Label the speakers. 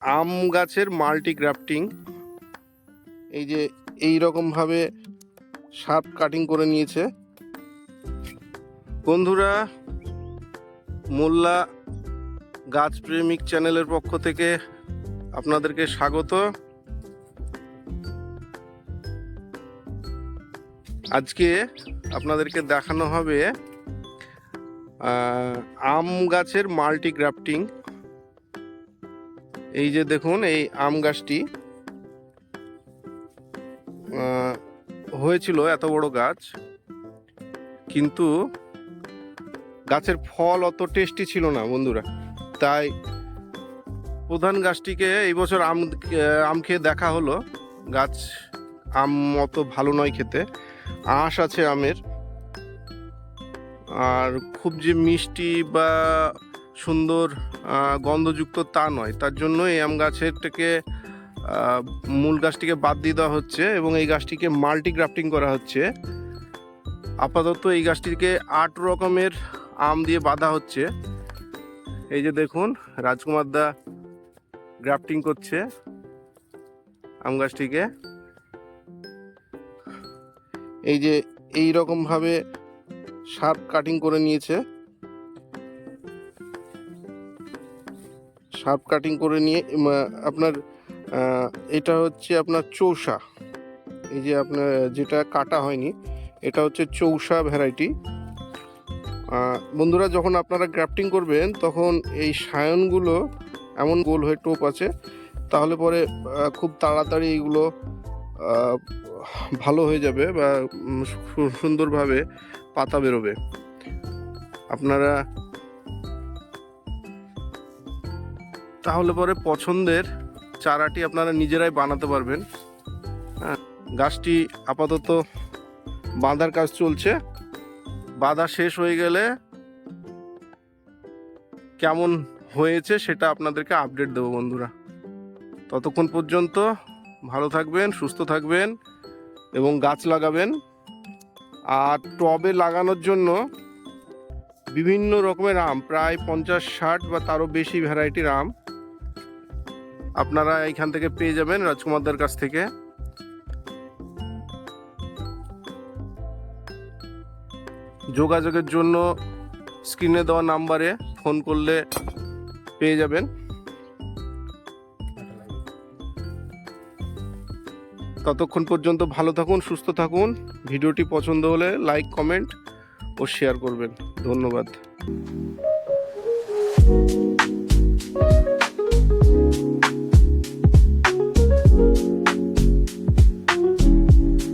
Speaker 1: আম গাছের multi grafting. এই যে এই রকম ভাবে শার্প কাটিং করে নিয়েছে। বন্ধুরা, মোল্লা গাছ প্রেমিক চ্যানেলের পক্ষ থেকে আপনাদেরকে স্বাগত। আজকে আপনাদেরকে দেখানো হবে আম গাছের মাল্টি গ্রাফটিং। এই যে দেখুন, এই আম গাছটি হয়েছিল এত বড় গাছ, কিন্তু গাছের ফল অত টেস্টি ছিল না বন্ধুরা। তাই প্রধান গাছটিকে এই বছর আম খেয়ে দেখা হলো। গাছ আম অত ভালো নয় খেতে, আঁশ আছে আমের, আর খুব যে মিষ্টি বা সুন্দর গন্ধযুক্ত তা নয়। তার জন্য এই আম গাছেরটাকে মূল গাছটিকে বাদ দিয়ে দেওয়া হচ্ছে এবং এই গাছটিকে মাল্টি গ্রাফটিং করা হচ্ছে। আপাতত এই গাছটিকে 8 রকমের আম দিয়ে বাঁধা হচ্ছে। এই যে দেখুন, রাজকুমার দা গ্রাফটিং করছে আম গাছটিকে। এই যে এই রকম ভাবে শার্প কাটিং করে নিয়েছে। শার্প কাটিং করে নিয়ে আপনার এটা হচ্ছে আপনার চৌসা। এই যে আপনার যেটা কাটা হয়নি, এটা হচ্ছে চৌসা ভ্যারাইটি। বন্ধুরা, যখন আপনারা গ্রাফটিং করবেন তখন এই সায়নগুলো এমন গোল হয়ে টোপ আছে, তাহলে পরে খুব তাড়াতাড়ি এইগুলো ভালো হয়ে যাবে বা সুন্দরভাবে পাতা বেরোবে। আপনারা তাহলে পরে পছন্দের চারাটি আপনারা নিজেরাই বানাতে পারবেন। গাছটি আপাতত বাঁধার কাজ চলছে। বাঁধা শেষ হয়ে গেলে কেমন হয়েছে সেটা আপনাদেরকে আপডেট দেবো বন্ধুরা। ততক্ষণ পর্যন্ত ভালো থাকবেন, সুস্থ থাকবেন এবং গাছ লাগাবেন। আর টবে লাগানোর জন্য বিভিন্ন রকমের আম, প্রায় 50-60 বা তারও বেশি ভ্যারাইটির আম আপনারা এইখান থেকে পেয়ে যাবেন রাজকুমারদার কাছ থেকে। যোগাযোগের জন্য স্ক্রিনে দেওয়া নাম্বারে ফোন করলে পেয়ে যাবেন। ততক্ষণ পর্যন্ত ভালো থাকুন, সুস্থ থাকুন। ভিডিওটি পছন্দ হলে লাইক, কমেন্ট ও শেয়ার করবেন। ধন্যবাদ।